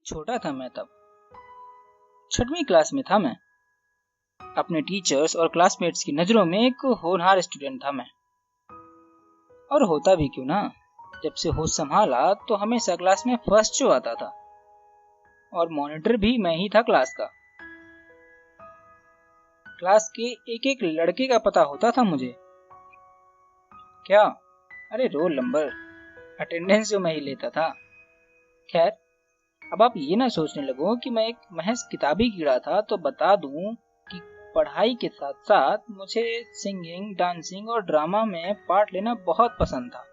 छोटा था मैं तब, 6वीं क्लास में था मैं। अपने टीचर्स और क्लासमेट्स की नजरों में एक होनहार स्टूडेंट था मैं। और होता भी क्यों ना, जब से होश संभाला तो हमेशा क्लास में फर्स्ट जो आता था, और मॉनिटर भी मैं ही था क्लास का। क्लास के एक एक लड़के का पता होता था मुझे। क्या, अरे रोल नंबर, अटेंडेंस जो मैं ही लेता था। खैर, अब आप ये ना सोचने लगो कि मैं एक महज किताबी कीड़ा था, तो बता दूं कि पढ़ाई के साथ साथ मुझे सिंगिंग, डांसिंग और ड्रामा में पार्ट लेना बहुत पसंद था।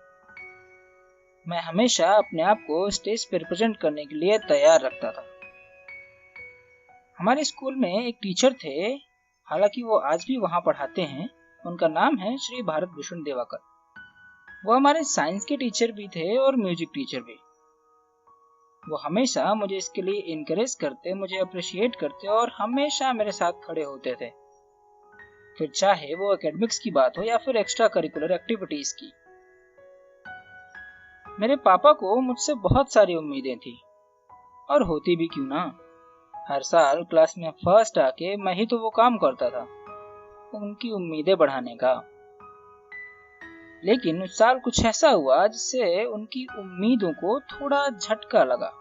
मैं हमेशा अपने आप को स्टेज पर रिप्रेजेंट करने के लिए तैयार रखता था। हमारे स्कूल में एक टीचर थे, हालांकि वो आज भी वहाँ पढ़ाते हैं। उनका नाम है श्री भारत भूषण देवाकर। वो हमारे साइंस के टीचर भी थे और म्यूजिक टीचर भी। वो हमेशा मुझे इसके लिए इनकरेज करते, मुझे अप्रिशिएट करते और हमेशा मेरे साथ खड़े होते थे, फिर चाहे वो एकेडमिक्स की बात हो या फिर एक्स्ट्रा करिकुलर एक्टिविटीज की। मेरे पापा को मुझसे बहुत सारी उम्मीदें थी, और होती भी क्यों ना। हर साल क्लास में फर्स्ट आके मैं ही तो वो काम करता था, उनकी उम्मीदें बढ़ाने का। लेकिन उस साल कुछ ऐसा हुआ जिससे उनकी उम्मीदों को थोड़ा झटका लगा।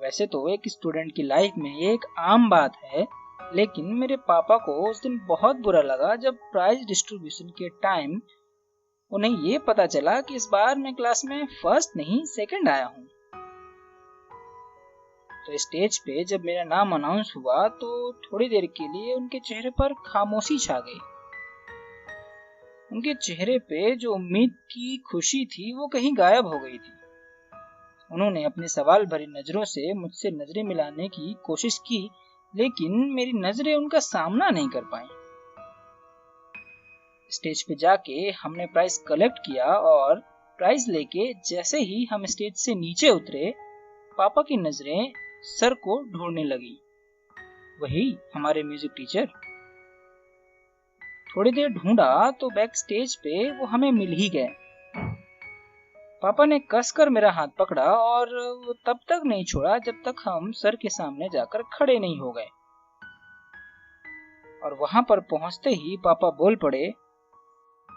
वैसे तो एक स्टूडेंट की लाइफ में ये एक आम बात है, लेकिन मेरे पापा को उस दिन बहुत बुरा लगा जब प्राइज डिस्ट्रीब्यूशन के टाइम उन्हें ये पता चला कि इस बार मैं क्लास में फर्स्ट नहीं सेकंड आया हूँ। तो स्टेज पे जब मेरा नाम अनाउंस हुआ तो थोड़ी देर के लिए उनके चेहरे पर खामोशी छा गई। उनके चेहरे पे जो उम्मीद की खुशी थी वो कहीं गायब हो गई थी। उन्होंने अपनी सवाल भरी नजरों से मुझसे नजरें मिलाने की कोशिश की, लेकिन मेरी नजरें उनका सामना नहीं कर पाई। स्टेज पे जाके हमने प्राइज कलेक्ट किया और प्राइज लेके जैसे ही हम स्टेज से नीचे उतरे, पापा की नजरें सर को ढूंढने लगी। वही हमारे म्यूजिक टीचर। थोड़ी देर ढूंढा तो बैक स्टेज पे वो हमें मिल ही गए। पापा ने कसकर मेरा हाथ पकड़ा और वो तब तक नहीं छोड़ा जब तक हम सर के सामने जाकर खड़े नहीं हो गए। और वहां पर पहुंचते ही पापा बोल पड़े,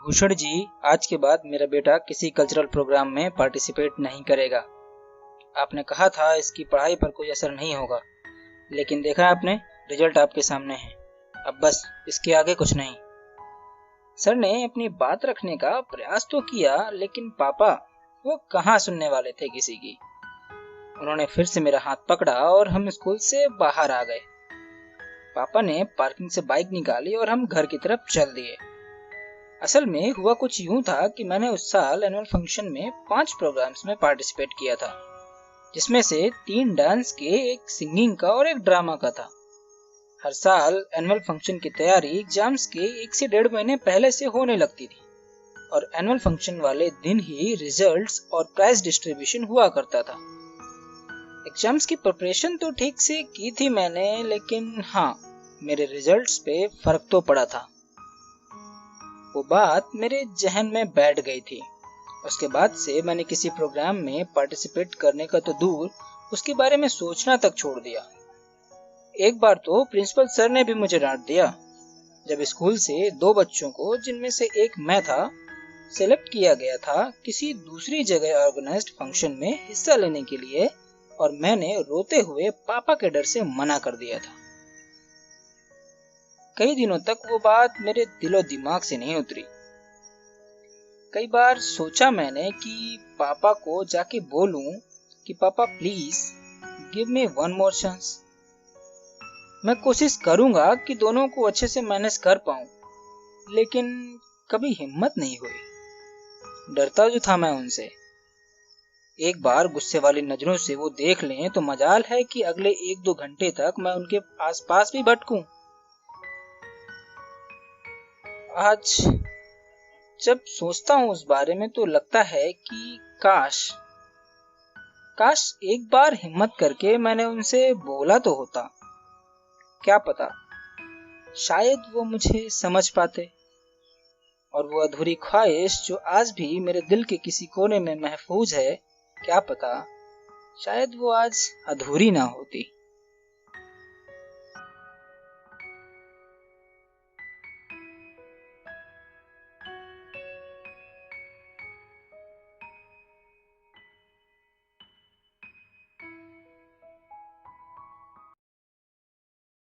भूषण जी, आज के बाद मेरा बेटा किसी कल्चरल प्रोग्राम में पार्टिसिपेट नहीं करेगा। आपने कहा था इसकी पढ़ाई पर कोई असर नहीं होगा, लेकिन देखा आपने, रिजल्ट आपके सामने है। अब बस इसके आगे कुछ नहीं। सर ने अपनी बात रखने का प्रयास तो किया, लेकिन पापा वो कहाँ सुनने वाले थे किसी की। उन्होंने फिर से मेरा हाथ पकड़ा और हम स्कूल से बाहर आ गए। पापा ने पार्किंग से बाइक निकाली और हम घर की तरफ चल दिए। असल में हुआ कुछ यूं था कि मैंने उस साल एनुअल फंक्शन में 5 प्रोग्राम्स में पार्टिसिपेट किया था, जिसमें से 3 डांस के, एक सिंगिंग का और एक ड्रामा का था। हर साल एनुअल फंक्शन की तैयारी एग्जाम्स के 1 से 1.5 महीने पहले से होने लगती थी, और एनुअल फंक्शन वाले दिन ही रिजल्ट्स और प्राइज डिस्ट्रीब्यूशन हुआ करता था। एग्जाम्स की प्रिपरेशन तो ठीक से की थी मैंने, लेकिन हाँ, मेरे रिजल्ट्स पे फर्क तो पड़ा था। वो बात मेरे जहन में बैठ गई थी। उसके बाद से मैंने किसी प्रोग्राम में पार्टिसिपेट करने का तो दूर, उसके बारे में सोचना तक छोड़ दिया। एक बार तो प्रिंसिपल सर ने भी मुझे डांट दिया, जब स्कूल से 2 बच्चों को, जिनमें से एक मैं था, सेलेक्ट किया गया था किसी दूसरी जगह ऑर्गेनाइज्ड फंक्शन में हिस्सा लेने के लिए, और मैंने रोते हुए पापा के डर से मना कर दिया था। कई दिनों तक वो बात मेरे दिलो दिमाग से नहीं उतरी। कई बार सोचा मैंने कि पापा को जाके बोलूं कि पापा please give me one more chance. मैं कोशिश करूंगा कि दोनों को अच्छे से मैनेज कर पाऊं, लेकिन कभी हिम्मत नहीं हुई। डरता जो था मैं उनसे। एक बार गुस्से वाली नजरों से वो देख लें तो मजाल है कि अगले 1-2 घंटे तक मैं उनके आसपास भी भटकूं। आज जब सोचता हूं उस बारे में तो लगता है कि काश एक बार हिम्मत करके मैंने उनसे बोला तो होता। क्या पता, शायद वो मुझे समझ पाते, और वो अधूरी ख्वाहिश जो आज भी मेरे दिल के किसी कोने में महफूज है, क्या पता शायद वो आज अधूरी ना होती।